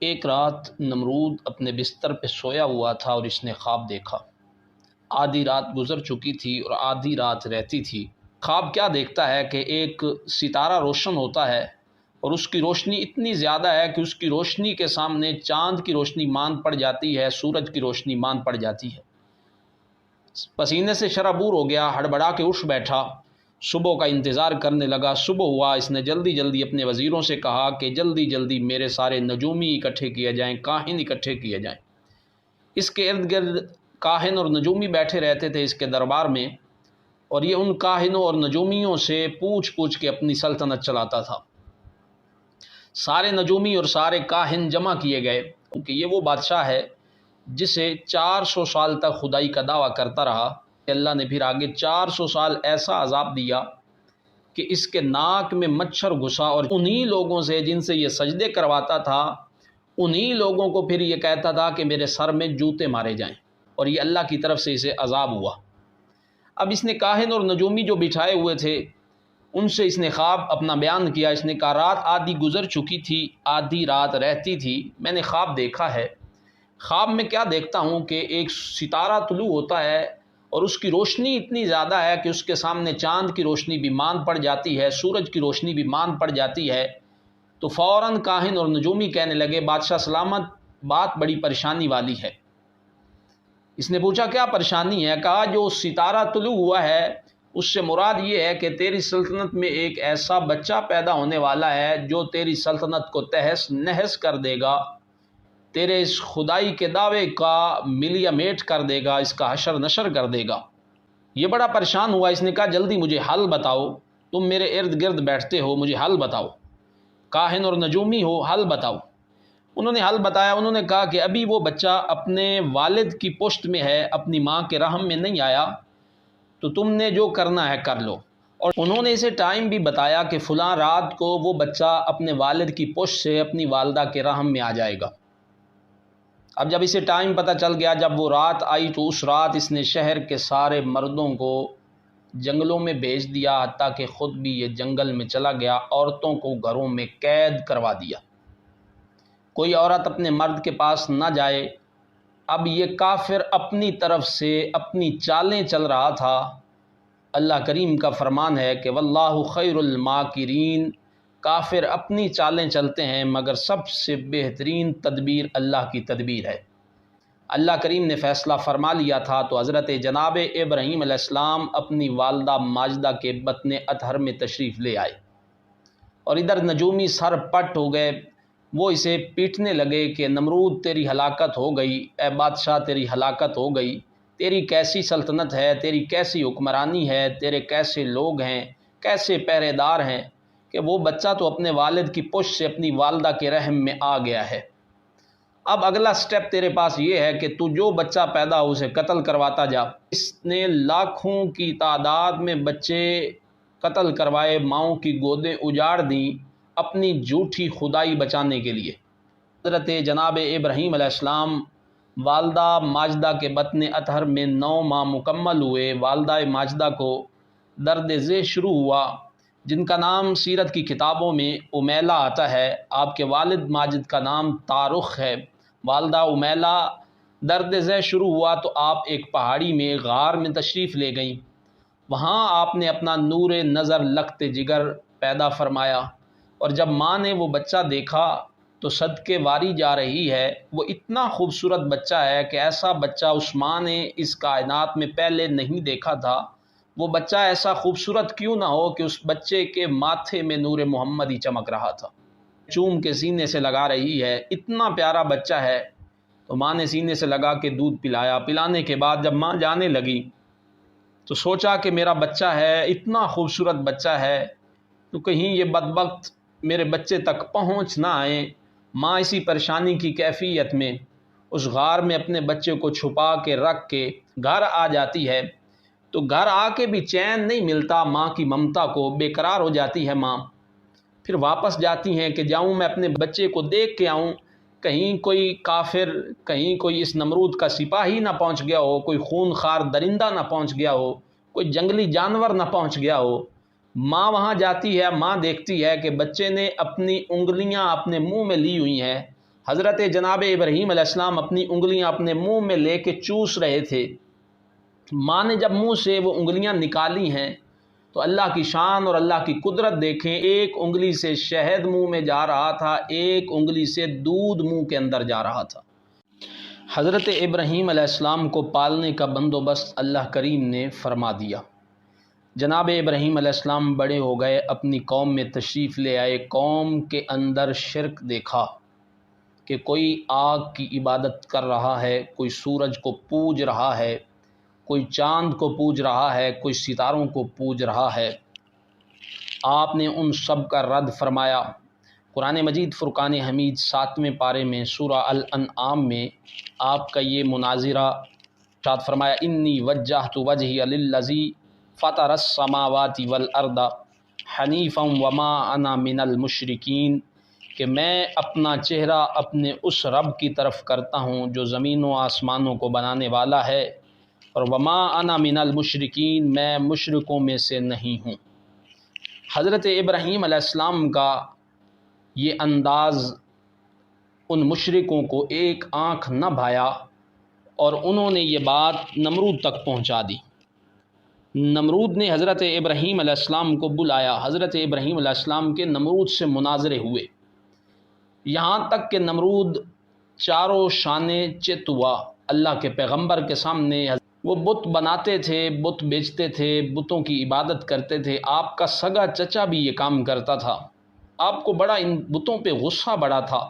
ایک رات نمرود اپنے بستر پہ سویا ہوا تھا اور اس نے خواب دیکھا۔ آدھی رات گزر چکی تھی اور آدھی رات رہتی تھی۔ خواب کیا دیکھتا ہے کہ ایک ستارہ روشن ہوتا ہے اور اس کی روشنی اتنی زیادہ ہے کہ اس کی روشنی کے سامنے چاند کی روشنی مان پڑ جاتی ہے، سورج کی روشنی مان پڑ جاتی ہے۔ پسینے سے شرابور ہو گیا، ہڑبڑا کے اٹھ بیٹھا، صبح کا انتظار کرنے لگا۔ صبح ہوا، اس نے جلدی جلدی اپنے وزیروں سے کہا کہ جلدی جلدی میرے سارے نجومی اکٹھے کیے جائیں، کاہن اکٹھے کیے جائیں۔ اس کے ارد گرد کاہن اور نجومی بیٹھے رہتے تھے اس کے دربار میں، اور یہ ان کاہنوں اور نجومیوں سے پوچھ پوچھ کے اپنی سلطنت چلاتا تھا۔ سارے نجومی اور سارے کاہن جمع کیے گئے کیونکہ یہ وہ بادشاہ ہے جسے 400 سال تک خدائی کا دعویٰ کرتا رہا کہ اللہ نے پھر آگے 400 سال ایسا عذاب دیا کہ اس کے ناک میں مچھر گھسا، اور انہی لوگوں سے جن سے یہ سجدے کرواتا تھا انہی لوگوں کو پھر یہ کہتا تھا کہ میرے سر میں جوتے مارے جائیں، اور یہ اللہ کی طرف سے اسے عذاب ہوا۔ اب اس نے کاہن اور نجومی جو بٹھائے ہوئے تھے ان سے اس نے خواب اپنا بیان کیا۔ اس نے کہا رات آدھی گزر چکی تھی، آدھی رات رہتی تھی، میں نے خواب دیکھا ہے۔ خواب میں کیا دیکھتا ہوں کہ ایک ستارہ طلوع ہوتا ہے اور اس کی روشنی اتنی زیادہ ہے کہ اس کے سامنے چاند کی روشنی بھی مان پڑ جاتی ہے، سورج کی روشنی بھی مان پڑ جاتی ہے۔ تو فوراً کاہن اور نجومی کہنے لگے بادشاہ سلامت، بات بڑی پریشانی والی ہے۔ اس نے پوچھا کیا پریشانی ہے؟ کہا جو ستارہ طلوع ہوا ہے اس سے مراد یہ ہے کہ تیری سلطنت میں ایک ایسا بچہ پیدا ہونے والا ہے جو تیری سلطنت کو تہس نہس کر دے گا، تیرے اس خدائی کے دعوے کا ملیا میٹ کر دے گا، اس کا حشر نشر کر دے گا۔ یہ بڑا پریشان ہوا، اس نے کہا جلدی مجھے حل بتاؤ، تم میرے ارد گرد بیٹھتے ہو، مجھے حل بتاؤ، کاہن اور نجومی ہو، حل بتاؤ۔ انہوں نے حل بتایا۔ انہوں نے کہا کہ ابھی وہ بچہ اپنے والد کی پشت میں ہے، اپنی ماں کے رحم میں نہیں آیا، تو تم نے جو کرنا ہے کر لو۔ اور انہوں نے اسے ٹائم بھی بتایا کہ فلاں رات کو وہ بچہ اپنے والد کی پشت سے اپنی والدہ کے رحم میں آ جائے گا۔ اب جب اسے ٹائم پتہ چل گیا، جب وہ رات آئی تو اس رات اس نے شہر کے سارے مردوں کو جنگلوں میں بھیج دیا، حتیٰ کہ خود بھی یہ جنگل میں چلا گیا، عورتوں کو گھروں میں قید کروا دیا، کوئی عورت اپنے مرد کے پاس نہ جائے۔ اب یہ کافر اپنی طرف سے اپنی چالیں چل رہا تھا۔ اللہ کریم کا فرمان ہے کہ واللہ خیر الماکرین، کافر اپنی چالیں چلتے ہیں مگر سب سے بہترین تدبیر اللہ کی تدبیر ہے۔ اللہ کریم نے فیصلہ فرما لیا تھا تو حضرت جناب ابراہیم علیہ السلام اپنی والدہ ماجدہ کے بطن اطہر میں تشریف لے آئے، اور ادھر نجومی سر پٹ ہو گئے، وہ اسے پیٹنے لگے کہ نمرود تیری ہلاکت ہو گئی، اے بادشاہ تیری ہلاکت ہو گئی، تیری کیسی سلطنت ہے، تیری کیسی حکمرانی ہے، تیرے کیسے لوگ ہیں، کیسے پہرے دار ہیں کہ وہ بچہ تو اپنے والد کی پشت سے اپنی والدہ کے رحم میں آ گیا ہے۔ اب اگلا سٹیپ تیرے پاس یہ ہے کہ تو جو بچہ پیدا ہو اسے قتل کرواتا جا۔ اس نے لاکھوں کی تعداد میں بچے قتل کروائے، ماؤں کی گودیں اجاڑ دیں اپنی جھوٹی خدائی بچانے کے لیے۔ حضرت جناب ابراہیم علیہ السلام والدہ ماجدہ کے بطن اطہر میں 9 ماہ مکمل ہوئے۔ والدہ ماجدہ کو درد ذیل شروع ہوا، جن کا نام سیرت کی کتابوں میں امیلہ آتا ہے۔ آپ کے والد ماجد کا نام طارخ ہے۔ والدہ امیلہ درد ذیل شروع ہوا تو آپ ایک پہاڑی میں غار میں تشریف لے گئیں۔ وہاں آپ نے اپنا نور نظر لخت جگر پیدا فرمایا، اور جب ماں نے وہ بچہ دیکھا تو صدقے واری جا رہی ہے، وہ اتنا خوبصورت بچہ ہے کہ ایسا بچہ اس ماں نے اس کائنات میں پہلے نہیں دیکھا تھا۔ وہ بچہ ایسا خوبصورت کیوں نہ ہو کہ اس بچے کے ماتھے میں نور محمد ہی چمک رہا تھا۔ چوم کے سینے سے لگا رہی ہے، اتنا پیارا بچہ ہے۔ تو ماں نے سینے سے لگا کے دودھ پلایا۔ پلانے کے بعد جب ماں جانے لگی تو سوچا کہ میرا بچہ ہے، اتنا خوبصورت بچہ ہے، تو کہیں یہ بدبخت میرے بچے تک پہنچ نہ آئیں۔ ماں اسی پریشانی کی کیفیت میں اس غار میں اپنے بچے کو چھپا کے رکھ کے گھر آ جاتی ہے، تو گھر آ کے بھی چین نہیں ملتا، ماں کی ممتا کو بے قرار ہو جاتی ہے ماں۔ پھر واپس جاتی ہیں کہ جاؤں میں اپنے بچے کو دیکھ کے آؤں، کہیں کوئی کافر، کہیں کوئی اس نمرود کا سپاہی نہ پہنچ گیا ہو، کوئی خون خار درندہ نہ پہنچ گیا ہو، کوئی جنگلی جانور نہ پہنچ گیا ہو۔ ماں وہاں جاتی ہے، ماں دیکھتی ہے کہ بچے نے اپنی انگلیاں اپنے منہ میں لی ہوئی ہیں، حضرت جناب ابراہیم علیہ السلام اپنی انگلیاں اپنے منہ میں لے کے چوس رہے تھے۔ ماں نے جب منہ سے وہ انگلیاں نکالی ہیں تو اللہ کی شان اور اللہ کی قدرت دیکھیں، ایک انگلی سے شہد منہ میں جا رہا تھا، ایک انگلی سے دودھ منہ کے اندر جا رہا تھا۔ حضرت ابراہیم علیہ السلام کو پالنے کا بندوبست اللہ کریم نے فرما دیا۔ جناب ابراہیم علیہ السلام بڑے ہو گئے، اپنی قوم میں تشریف لے آئے۔ قوم کے اندر شرک دیکھا کہ کوئی آگ کی عبادت کر رہا ہے، کوئی سورج کو پوج رہا ہے، کوئی چاند کو پوج رہا ہے، کوئی ستاروں کو پوج رہا ہے۔ آپ نے ان سب کا رد فرمایا۔ قرآن مجید فرقان حمید 7ویں پارے میں سورہ الانعام میں آپ کا یہ مناظرہ ارشاد فرمایا، انی وجہت وجہی للذی فطر السماوات والارض حنیفا وما انا من المشرکین، کہ میں اپنا چہرہ اپنے اس رب کی طرف کرتا ہوں جو زمین و آسمانوں کو بنانے والا ہے، اور وما انا من المشرکین، میں مشرکوں میں سے نہیں ہوں۔ حضرت ابراہیم علیہ السلام کا یہ انداز ان مشرکوں کو ایک آنکھ نہ بھایا اور انہوں نے یہ بات نمرود تک پہنچا دی۔ نمرود نے حضرت ابراہیم علیہ السلام کو بلایا، حضرت ابراہیم علیہ السلام کے نمرود سے مناظرے ہوئے، یہاں تک کہ نمرود چاروں شانے چت ہوا۔ اللہ کے پیغمبر کے سامنے وہ بت بناتے تھے، بت بیچتے تھے، بتوں کی عبادت کرتے تھے۔ آپ کا سگا چچا بھی یہ کام کرتا تھا۔ آپ کو بڑا ان بتوں پہ غصہ بڑا تھا۔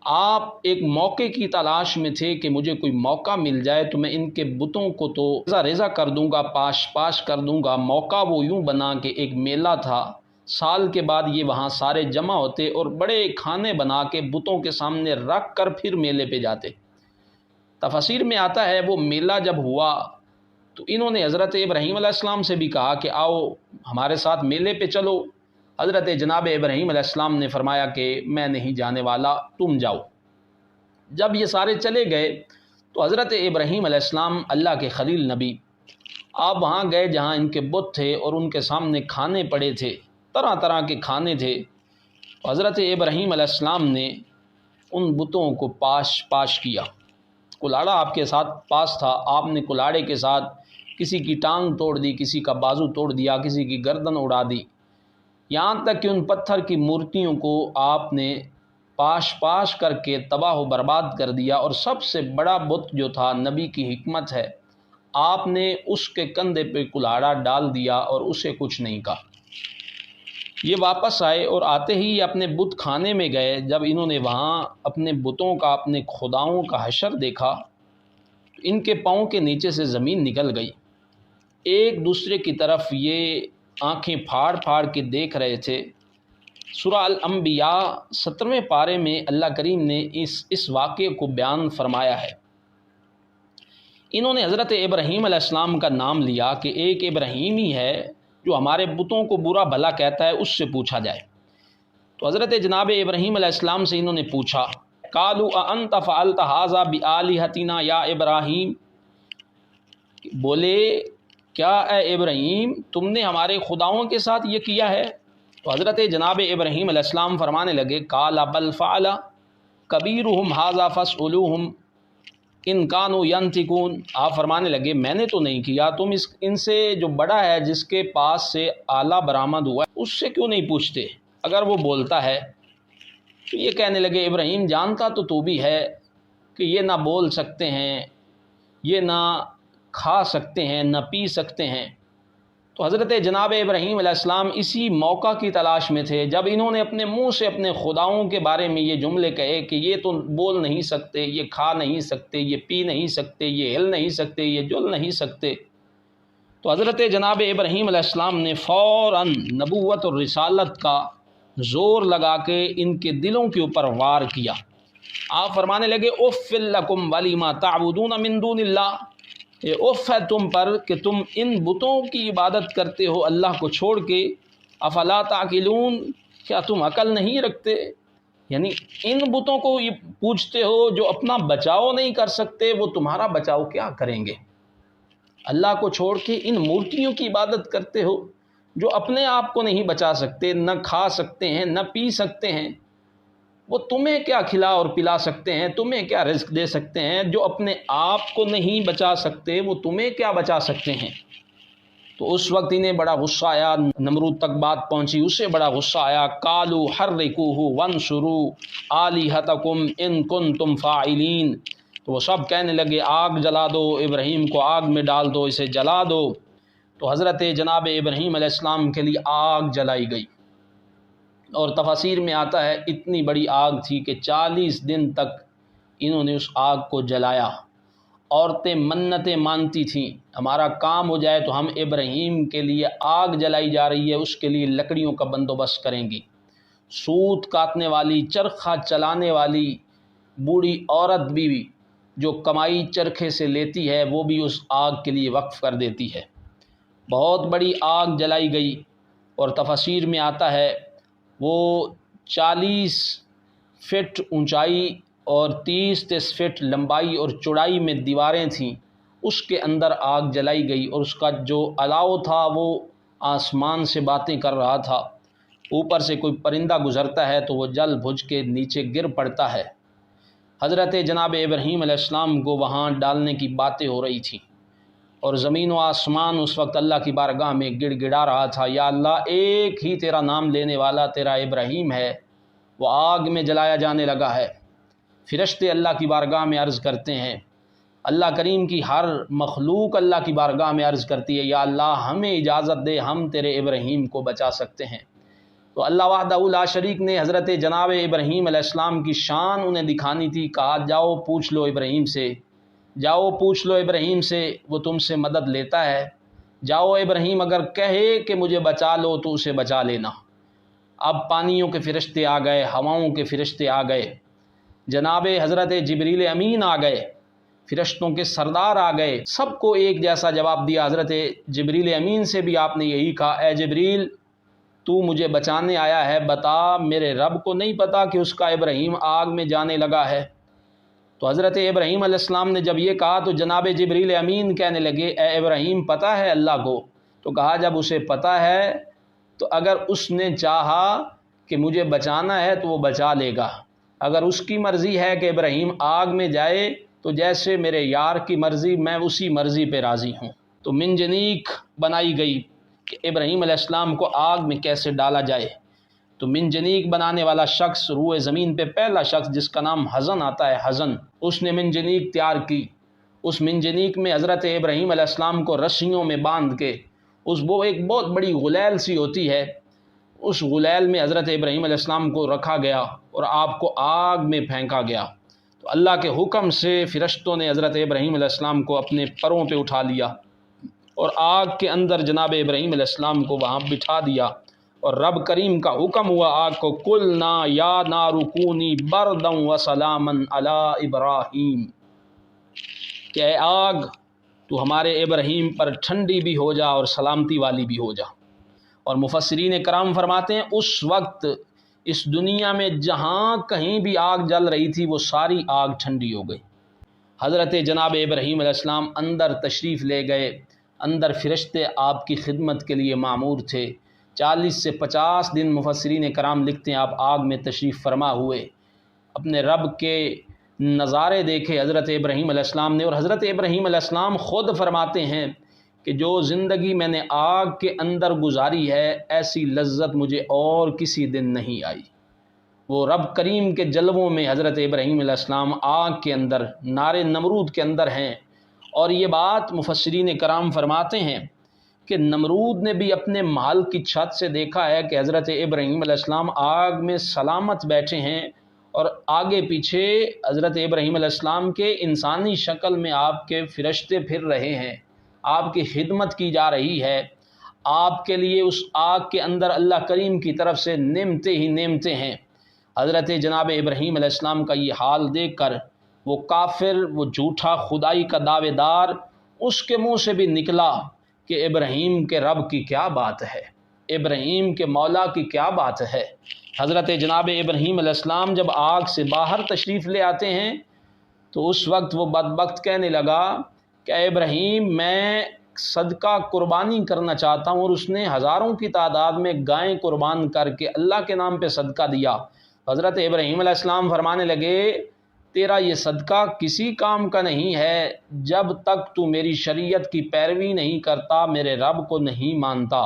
آپ ایک موقع کی تلاش میں تھے کہ مجھے کوئی موقع مل جائے تو میں ان کے بتوں کو تو ریزہ ریزہ کر دوں گا، پاش پاش کر دوں گا۔ موقع وہ یوں بنا کہ ایک میلہ تھا، سال کے بعد یہ وہاں سارے جمع ہوتے اور بڑے کھانے بنا کے بتوں کے سامنے رکھ کر پھر میلے پہ جاتے۔ تفسیر میں آتا ہے وہ میلہ جب ہوا تو انہوں نے حضرت ابراہیم علیہ السلام سے بھی کہا کہ آؤ ہمارے ساتھ میلے پہ چلو۔ حضرت جناب ابراہیم علیہ السلام نے فرمایا کہ میں نہیں جانے والا، تم جاؤ۔ جب یہ سارے چلے گئے تو حضرت ابراہیم علیہ السلام اللہ کے خلیل نبی آپ وہاں گئے جہاں ان کے بت تھے اور ان کے سامنے کھانے پڑے تھے، طرح طرح کے کھانے تھے۔ حضرت ابراہیم علیہ السلام نے ان بتوں کو پاش پاش کیا۔ کلاڑا آپ کے ساتھ پاس تھا، آپ نے کلاڑے کے ساتھ کسی کی ٹانگ توڑ دی، کسی کا بازو توڑ دیا، کسی کی گردن اڑا دی، یہاں تک کہ ان پتھر کی مورتیوں کو آپ نے پاش پاش کر کے تباہ و برباد کر دیا۔ اور سب سے بڑا بت جو تھا، نبی کی حکمت ہے، آپ نے اس کے کندھے پہ کلاڑا ڈال دیا اور اسے کچھ نہیں کہا۔ یہ واپس آئے اور آتے ہی اپنے بت خانے میں گئے۔ جب انہوں نے وہاں اپنے بتوں کا، اپنے خداؤں کا حشر دیکھا تو ان کے پاؤں کے نیچے سے زمین نکل گئی۔ ایک دوسرے کی طرف یہ آنکھیں پھاڑ پھاڑ کے دیکھ رہے تھے۔ سورہ الانبیاء 17ویں پارے میں اللہ کریم نے اس واقعے کو بیان فرمایا ہے۔ انہوں نے حضرت ابراہیم علیہ السلام کا نام لیا کہ ایک ابراہیم ہی ہے جو ہمارے بتوں کو برا بھلا کہتا ہے، اس سے پوچھا جائے۔ تو حضرت جناب ابراہیم علیہ السلام سے انہوں نے پوچھا، قالوا اانت فعلت ھذا بآلہتنا یا ابراہیم، بولے کیا اے ابراہیم تم نے ہمارے خداؤں کے ساتھ یہ کیا ہے؟ تو حضرت جناب ابراہیم علیہ السلام فرمانے لگے، قال بل فعل کبیرہم ھذا فاسألوہم ان کانوا ینطقون۔ آپ فرمانے لگے میں نے تو نہیں کیا، تم ان سے جو بڑا ہے، جس کے پاس سے آلہ برآمد ہوا ہے، اس سے کیوں نہیں پوچھتے اگر وہ بولتا ہے؟ تو یہ کہنے لگے ابراہیم جانتا تو بھی ہے کہ یہ نہ بول سکتے ہیں، یہ نہ کھا سکتے ہیں، نہ پی سکتے ہیں۔ تو حضرت جناب ابراہیم علیہ السلام اسی موقع کی تلاش میں تھے جب انہوں نے اپنے منہ سے اپنے خداؤں کے بارے میں یہ جملے کہے کہ یہ تو بول نہیں سکتے، یہ کھا نہیں سکتے، یہ پی نہیں سکتے، یہ ہل نہیں سکتے، یہ جل نہیں سکتے۔ تو حضرت جناب ابراہیم علیہ السلام نے فوراً نبوت اور رسالت کا زور لگا کے ان کے دلوں کے اوپر وار کیا۔ آپ فرمانے لگے اف لکم ولیما تعبدون من دون اللہ، اف ہے تم پر کہ تم ان بتوں کی عبادت کرتے ہو اللہ کو چھوڑ کے، افلا تعقلون، کیا تم عقل نہیں رکھتے؟ یعنی ان بتوں کو یہ پوچھتے ہو جو اپنا بچاؤ نہیں کر سکتے، وہ تمہارا بچاؤ کیا کریں گے؟ اللہ کو چھوڑ کے ان مورتیوں کی عبادت کرتے ہو جو اپنے آپ کو نہیں بچا سکتے، نہ کھا سکتے ہیں، نہ پی سکتے ہیں۔ وہ تمہیں کیا کھلا اور پلا سکتے ہیں، تمہیں کیا رزق دے سکتے ہیں؟ جو اپنے آپ کو نہیں بچا سکتے وہ تمہیں کیا بچا سکتے ہیں؟ تو اس وقت انہیں بڑا غصہ آیا، نمرود تک بات پہنچی، اسے بڑا غصہ آیا۔ قالوا حرقوہ وانصروا آلہتکم ان کنتم فاعلین، تو وہ سب کہنے لگے آگ جلا دو، ابراہیم کو آگ میں ڈال دو، اسے جلا دو۔ تو حضرت جناب ابراہیم علیہ السلام کے لیے آگ جلائی گئی، اور تفاسیر میں آتا ہے اتنی بڑی آگ تھی کہ 40 دن تک انہوں نے اس آگ کو جلایا۔ عورتیں منتیں مانتی تھیں، ہمارا کام ہو جائے تو ہم ابراہیم کے لیے آگ جلائی جا رہی ہے، اس کے لیے لکڑیوں کا بندوبست کریں گی۔ سوت کاٹنے والی، چرخہ چلانے والی بوڑھی عورت بھی جو کمائی چرخے سے لیتی ہے وہ بھی اس آگ کے لیے وقف کر دیتی ہے۔ بہت بڑی آگ جلائی گئی، اور تفاسیر میں آتا ہے وہ 40 فٹ اونچائی اور 30 فٹ لمبائی اور چوڑائی میں دیواریں تھیں، اس کے اندر آگ جلائی گئی، اور اس کا جو الاؤ تھا وہ آسمان سے باتیں کر رہا تھا۔ اوپر سے کوئی پرندہ گزرتا ہے تو وہ جل بجھ کے نیچے گر پڑتا ہے۔ حضرت جناب ابراہیم علیہ السلام کو وہاں ڈالنے کی باتیں ہو رہی تھیں، اور زمین و آسمان اس وقت اللہ کی بارگاہ میں گڑ گڑا رہا تھا، یا اللہ ایک ہی تیرا نام لینے والا تیرا ابراہیم ہے، وہ آگ میں جلایا جانے لگا ہے۔ فرشتے اللہ کی بارگاہ میں عرض کرتے ہیں، اللہ کریم کی ہر مخلوق اللہ کی بارگاہ میں عرض کرتی ہے، یا اللہ ہمیں اجازت دے، ہم تیرے ابراہیم کو بچا سکتے ہیں۔ تو اللہ وحدہ لا شریک نے حضرت جناب ابراہیم علیہ السلام کی شان انہیں دکھانی تھی، کہا جاؤ پوچھ لو ابراہیم سے، جاؤ پوچھ لو ابراہیم سے، وہ تم سے مدد لیتا ہے۔ جاؤ ابراہیم اگر کہے کہ مجھے بچا لو تو اسے بچا لینا۔ اب پانیوں کے فرشتے آ گئے، ہواؤں کے فرشتے آ گئے، جناب حضرت جبریل امین آ گئے، فرشتوں کے سردار آ گئے، سب کو ایک جیسا جواب دیا۔ حضرت جبریل امین سے بھی آپ نے یہی کہا، اے جبریل تو مجھے بچانے آیا ہے، بتا میرے رب کو نہیں پتا کہ اس کا ابراہیم آگ میں جانے لگا ہے؟ تو حضرت ابراہیم علیہ السلام نے جب یہ کہا تو جناب جبریل امین کہنے لگے، اے ابراہیم پتہ ہے اللہ کو؟ تو کہا جب اسے پتہ ہے تو اگر اس نے چاہا کہ مجھے بچانا ہے تو وہ بچا لے گا، اگر اس کی مرضی ہے کہ ابراہیم آگ میں جائے تو جیسے میرے یار کی مرضی میں اسی مرضی پہ راضی ہوں۔ تو منجنیق بنائی گئی کہ ابراہیم علیہ السلام کو آگ میں کیسے ڈالا جائے۔ تو منجنیق بنانے والا شخص روئے زمین پہ پہلا شخص جس کا نام حزن آتا ہے، حزن، اس نے منجنیق تیار کی۔ اس منجنیق میں حضرت ابراہیم علیہ السلام کو رسیوں میں باندھ کے، وہ ایک بہت بڑی غلیل سی ہوتی ہے، اس غلیل میں حضرت ابراہیم علیہ السلام کو رکھا گیا اور آپ کو آگ میں پھینکا گیا۔ تو اللہ کے حکم سے فرشتوں نے حضرت ابراہیم علیہ السلام کو اپنے پروں پہ اٹھا لیا اور آگ کے اندر جناب ابراہیم علیہ السلام کو وہاں بٹھا دیا، اور رب کریم کا حکم ہوا آگ کو، قلنا یا نار کونی بردا وسلاما علی ابراہیم، کہ اے آگ تو ہمارے ابراہیم پر ٹھنڈی بھی ہو جا اور سلامتی والی بھی ہو جا۔ اور مفسرین کرام فرماتے ہیں اس وقت اس دنیا میں جہاں کہیں بھی آگ جل رہی تھی وہ ساری آگ ٹھنڈی ہو گئی۔ حضرت جناب ابراہیم علیہ السلام اندر تشریف لے گئے، اندر فرشتے آپ کی خدمت کے لیے معمور تھے۔ 40 سے 50 دن مفسرین کرام لکھتے ہیں آپ آگ میں تشریف فرما ہوئے، اپنے رب کے نظارے دیکھے حضرت ابراہیم علیہ السلام نے۔ اور حضرت ابراہیم علیہ السلام خود فرماتے ہیں کہ جو زندگی میں نے آگ کے اندر گزاری ہے ایسی لذت مجھے اور کسی دن نہیں آئی۔ وہ رب کریم کے جلووں میں حضرت ابراہیم علیہ السلام آگ کے اندر، نار نمرود کے اندر ہیں۔ اور یہ بات مفسرین کرام فرماتے ہیں کہ نمرود نے بھی اپنے محل کی چھت سے دیکھا ہے کہ حضرت ابراہیم علیہ السلام آگ میں سلامت بیٹھے ہیں، اور آگے پیچھے حضرت ابراہیم علیہ السلام کے انسانی شکل میں آپ کے فرشتے پھر رہے ہیں، آپ کی خدمت کی جا رہی ہے، آپ کے لیے اس آگ کے اندر اللہ کریم کی طرف سے نعمتیں ہی نعمتیں ہیں۔ حضرت جناب ابراہیم علیہ السلام کا یہ حال دیکھ کر وہ کافر، وہ جھوٹا خدائی کا دعوے دار، اس کے منہ سے بھی نکلا کہ ابراہیم کے رب کی کیا بات ہے، ابراہیم کے مولا کی کیا بات ہے۔ حضرت جناب ابراہیم علیہ السلام جب آگ سے باہر تشریف لے آتے ہیں تو اس وقت وہ بدبخت کہنے لگا کہ اے ابراہیم میں صدقہ قربانی کرنا چاہتا ہوں، اور اس نے ہزاروں کی تعداد میں گائیں قربان کر کے اللہ کے نام پہ صدقہ دیا۔ حضرت ابراہیم علیہ السلام فرمانے لگے تیرا یہ صدقہ کسی کام کا نہیں ہے جب تک تو میری شریعت کی پیروی نہیں کرتا، میرے رب کو نہیں مانتا۔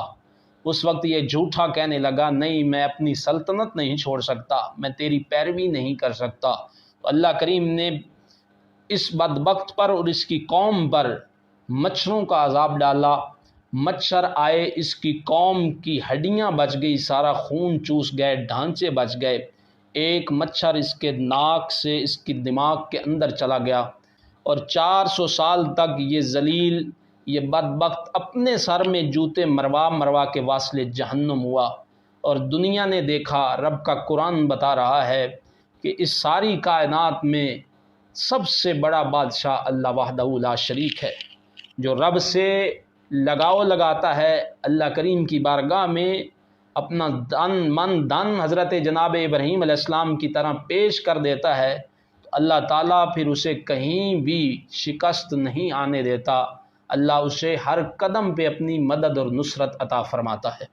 اس وقت یہ جھوٹا کہنے لگا نہیں میں اپنی سلطنت نہیں چھوڑ سکتا، میں تیری پیروی نہیں کر سکتا۔ تو اللہ کریم نے اس بدبخت پر اور اس کی قوم پر مچھروں کا عذاب ڈالا۔ مچھر آئے، اس کی قوم کی ہڈیاں بچ گئی، سارا خون چوس گئے، ڈھانچے بچ گئے۔ ایک مچھر اس کے ناک سے اس کی دماغ کے اندر چلا گیا، اور 400 سال تک یہ ذلیل، یہ بدبخت اپنے سر میں جوتے مروا مروا کے واصل جہنم ہوا۔ اور دنیا نے دیکھا، رب کا قرآن بتا رہا ہے کہ اس ساری کائنات میں سب سے بڑا بادشاہ اللہ وحدہ لا شریک ہے، جو رب سے لگاؤ لگاتا ہے، اللہ کریم کی بارگاہ میں اپنا دن من دن حضرت جناب ابراہیم علیہ السلام کی طرح پیش کر دیتا ہے، تو اللہ تعالیٰ پھر اسے کہیں بھی شکست نہیں آنے دیتا، اللہ اسے ہر قدم پہ اپنی مدد اور نصرت عطا فرماتا ہے۔